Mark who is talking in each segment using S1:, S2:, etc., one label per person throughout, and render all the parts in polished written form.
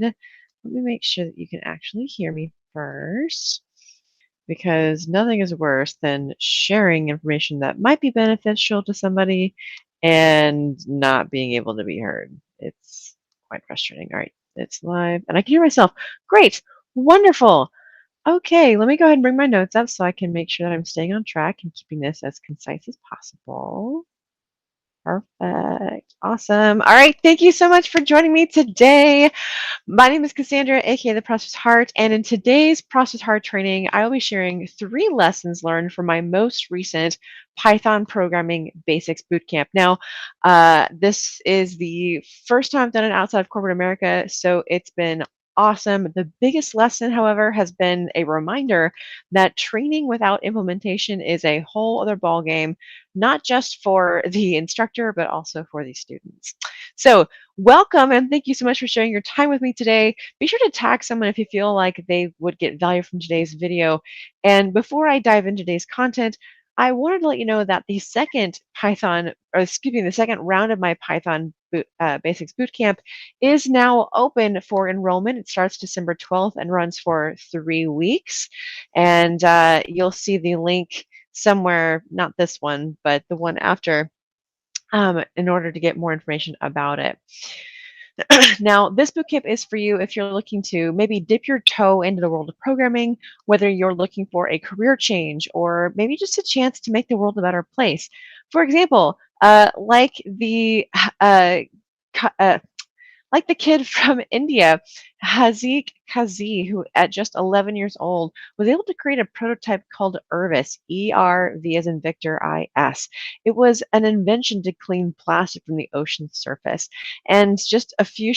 S1: Let me make sure that you can actually hear me first, because nothing is worse than sharing information that might be beneficial to somebody and not being able to be heard. It's quite frustrating. All right, it's live and I can hear myself. Great, wonderful. Okay, let me go ahead and bring my notes up so I can make sure that I'm staying on track and keeping this as concise as possible. Perfect. Awesome. All right. Thank you so much for joining me today. My name is Cassandra, aka the Process Heart, and in today's Process Heart training, I will be sharing 3 lessons learned from my most recent Python programming basics bootcamp. Now, this is the first time I've done it outside of corporate America, so it's been awesome. The biggest lesson, however, has been a reminder that training without implementation is a whole other ballgame, not just for the instructor, but also for the students. So welcome and thank you so much for sharing your time with me today. Be sure to tag someone if you feel like they would get value from today's video. And before I dive into today's content, I wanted to let you know that the second the second round of my Python Basics Bootcamp is now open for enrollment. It starts December 12th and runs for 3 weeks. And you'll see the link somewhere, not this one, but the one after, in order to get more information about it. Now, this bootcamp is for you if you're looking to maybe dip your toe into the world of programming, whether you're looking for a career change or maybe just a chance to make the world a better place. For example, uh, cu- uh, like the kid from India, Haziq Kazi, who at just 11 years old was able to create a prototype called Ervis, E-R-V as in Victor, I-S. It was an invention to clean plastic from the ocean's surface. And just a few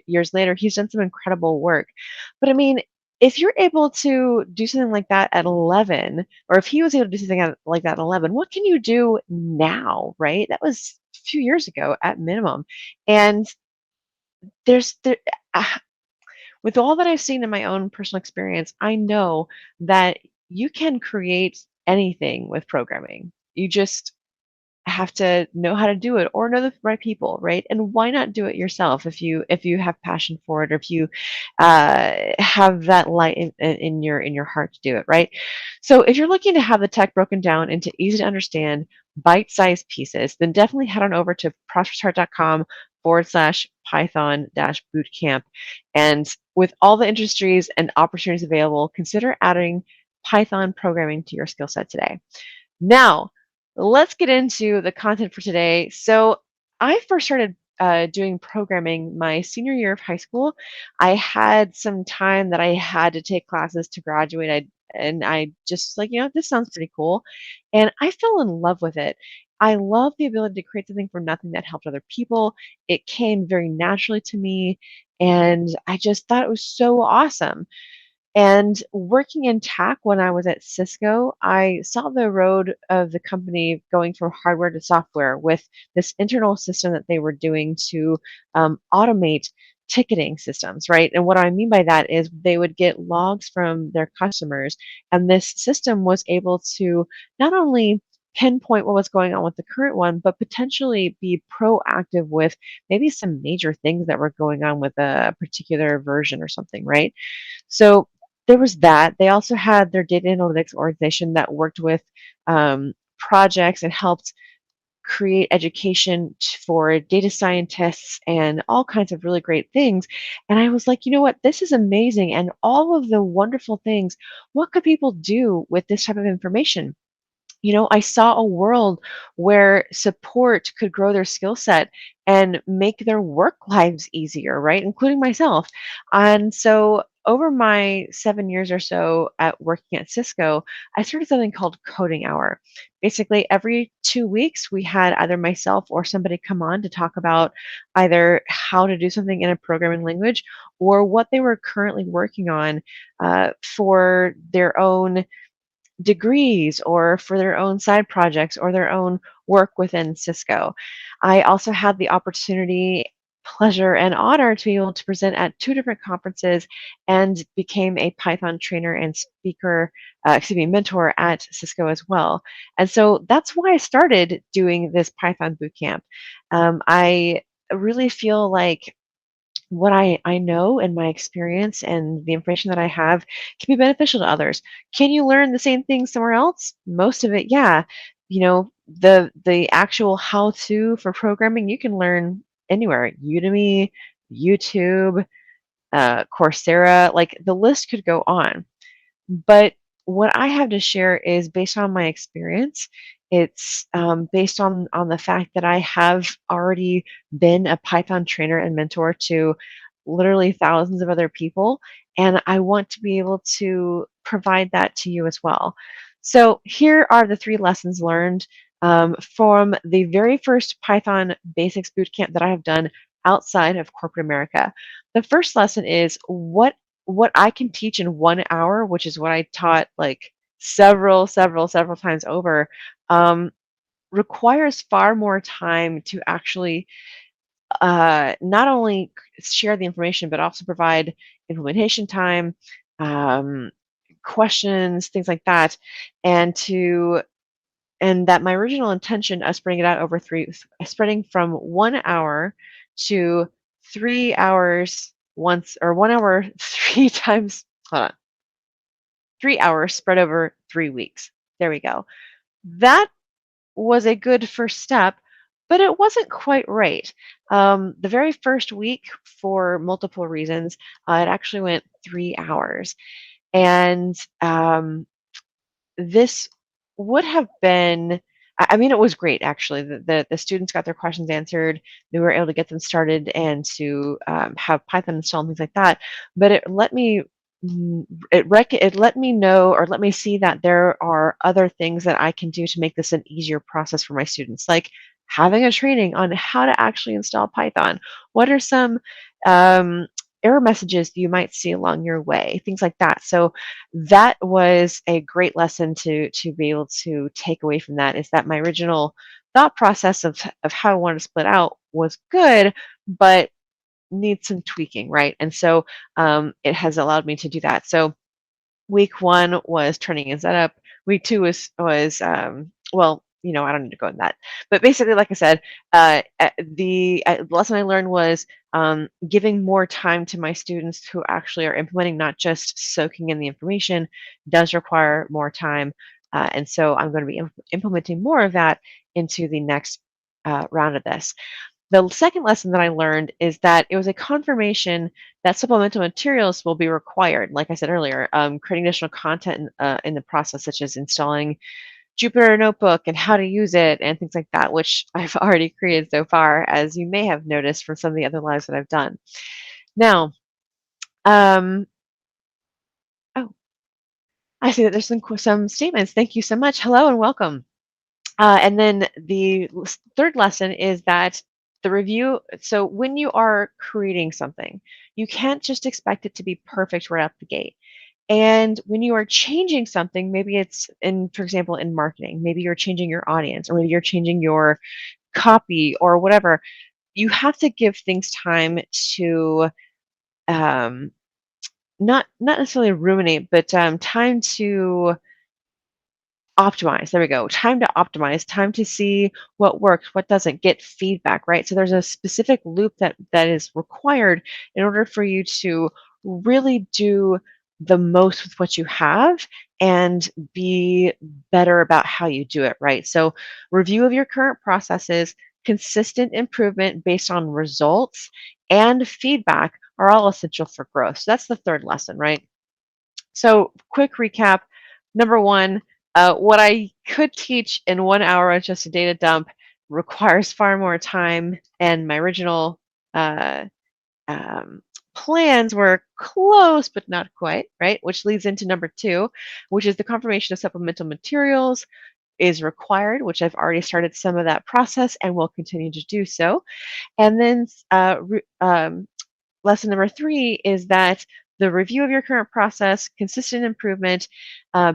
S1: years later, he's done some incredible work. But I mean, if you're able to do something like that at 11, or if he was able to do something like that at 11, what can you do now, right? That was a few years ago at minimum. And there's there ah, with all that I've seen in my own personal experience, I know that you can create anything with programming. You just have to know how to do it or know the right people, right? And why not do it yourself if you have passion for it, or if you have that light in your heart to do it, right? So if you're looking to have the tech broken down into easy to understand bite-sized pieces, then definitely head on over to prosperousheart.com/Python dash bootcamp. And with all the industries and opportunities available, consider adding Python programming to your skill set today. Now, let's get into the content for today. So, I first started doing programming my senior year of high school. I had some time that I had to take classes to graduate. I just like, this sounds pretty cool. And I fell in love with it. I love the ability to create something from nothing that helped other people. It came very naturally to me. And I just thought it was so awesome. And working in tech when I was at Cisco, I saw the road of the company going from hardware to software with this internal system that they were doing to automate ticketing systems, right? And what I mean by that is they would get logs from their customers, and this system was able to not only pinpoint what was going on with the current one, but potentially be proactive with maybe some major things that were going on with a particular version or something, right? So there was that. They also had their data analytics organization that worked with projects and helped create education for data scientists and all kinds of really great things. And I was like, you know what? This is amazing. And all of the wonderful things, what could people do with this type of information? I saw a world where support could grow their skill set and make their work lives easier, right? Including myself. And so over my 7 years or so at working at Cisco, I started something called Coding Hour. Basically, every 2 weeks, we had either myself or somebody come on to talk about either how to do something in a programming language or what they were currently working on for their own degrees or for their own side projects or their own work within Cisco. I also had the opportunity, pleasure, and honor to be able to present at 2 different conferences and became a Python trainer and speaker, mentor at Cisco as well. And so that's why I started doing this Python bootcamp. I really feel like what I know and my experience and the information that I have can be beneficial to others. Can you learn the same thing somewhere else? Most of it, yeah. The actual how to for programming you can learn anywhere. Udemy, YouTube, Coursera, like the list could go on. But what I have to share is based on my experience. It's based on the fact that I have already been a Python trainer and mentor to literally thousands of other people, and I want to be able to provide that to you as well. So here are the three lessons learned from the very first Python Basics Bootcamp that I have done outside of corporate America. The first lesson is what I can teach in 1 hour, which is what I taught like several times over, um, requires far more time to actually not only share the information, but also provide implementation time, um, questions, things like that, and to and that my original intention of spreading it out over spreading from 1 hour to 3 hours once, or 1 hour three times. Hold on. 3 hours spread over 3 weeks. There we go. That was a good first step, but it wasn't quite right. The very first week, for multiple reasons, it actually went 3 hours. And this would have been, I mean, it was great actually. The students got their questions answered. They were able to get them started and to have Python installed and things like that. But it let me it let me know, or let me see that there are other things that I can do to make this an easier process for my students, like having a training on how to actually install Python. What are some um, error messages you might see along your way, things like that. So that was a great lesson to be able to take away from that, is that my original thought process of how I wanted to split out was good, but needs some tweaking, right? And so it has allowed me to do that. So week one was training and setup. Week two was well, I don't need to go into that, but basically, like I said, the lesson I learned was giving more time to my students who actually are implementing, not just soaking in the information, does require more time, and so I'm going to be implementing more of that into the next round of this. The second lesson that I learned is that it was a confirmation that supplemental materials will be required. Like I said earlier, creating additional content in the process, such as installing Jupyter Notebook and how to use it and things like that, which I've already created so far, as you may have noticed from some of the other lives that I've done. Now, um, oh, I see that there's some statements. Thank you so much. Hello and welcome. And then the third lesson is that the review, so when you are creating something, you can't just expect it to be perfect right out the gate. And when you are changing something, maybe it's for example, in marketing, maybe you're changing your audience, or maybe you're changing your copy or whatever, you have to give things time to um, not necessarily ruminate, but time to optimize. There we go. Time to optimize, time to see what works, what doesn't, get feedback, right? So there's a specific loop that is required in order for you to really do the most with what you have and be better about how you do it, right? So review of your current processes, consistent improvement based on results, and feedback are all essential for growth. So that's the third lesson, right? So, quick recap. Number one, what I could teach in 1 hour on just a data dump requires far more time, and my original uh, um, plans were close but not quite, right? Which leads into number two, which is the confirmation of supplemental materials is required, which I've already started some of that process and will continue to do so. And then lesson number three is that the review of your current process, consistent improvement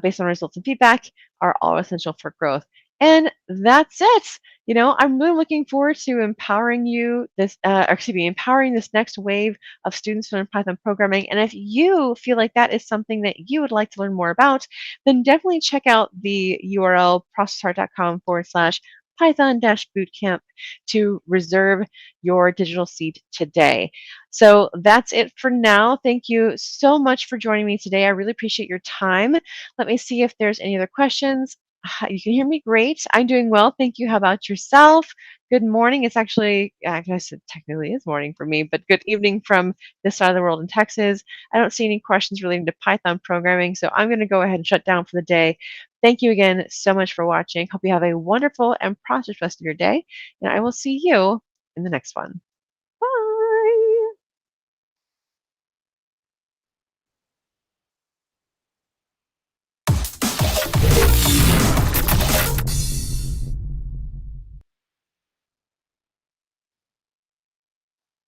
S1: based on results and feedback are all essential for growth. And that's it. I'm really looking forward to empowering you empowering this next wave of students to learn Python programming. And if you feel like that is something that you would like to learn more about, then definitely check out the URL processheart.com/Python Python-Bootcamp to reserve your digital seat today. So that's it for now. Thank you so much for joining me today. I really appreciate your time. Let me see if there's any other questions. You can hear me great. I'm doing well. Thank you. How about yourself? Good morning. It's actually, I guess it technically is morning for me, but good evening from this side of the world in Texas. I don't see any questions relating to Python programming, so I'm going to go ahead and shut down for the day. Thank you again so much for watching. Hope you have a wonderful and prosperous rest of your day, and I will see you in the next one.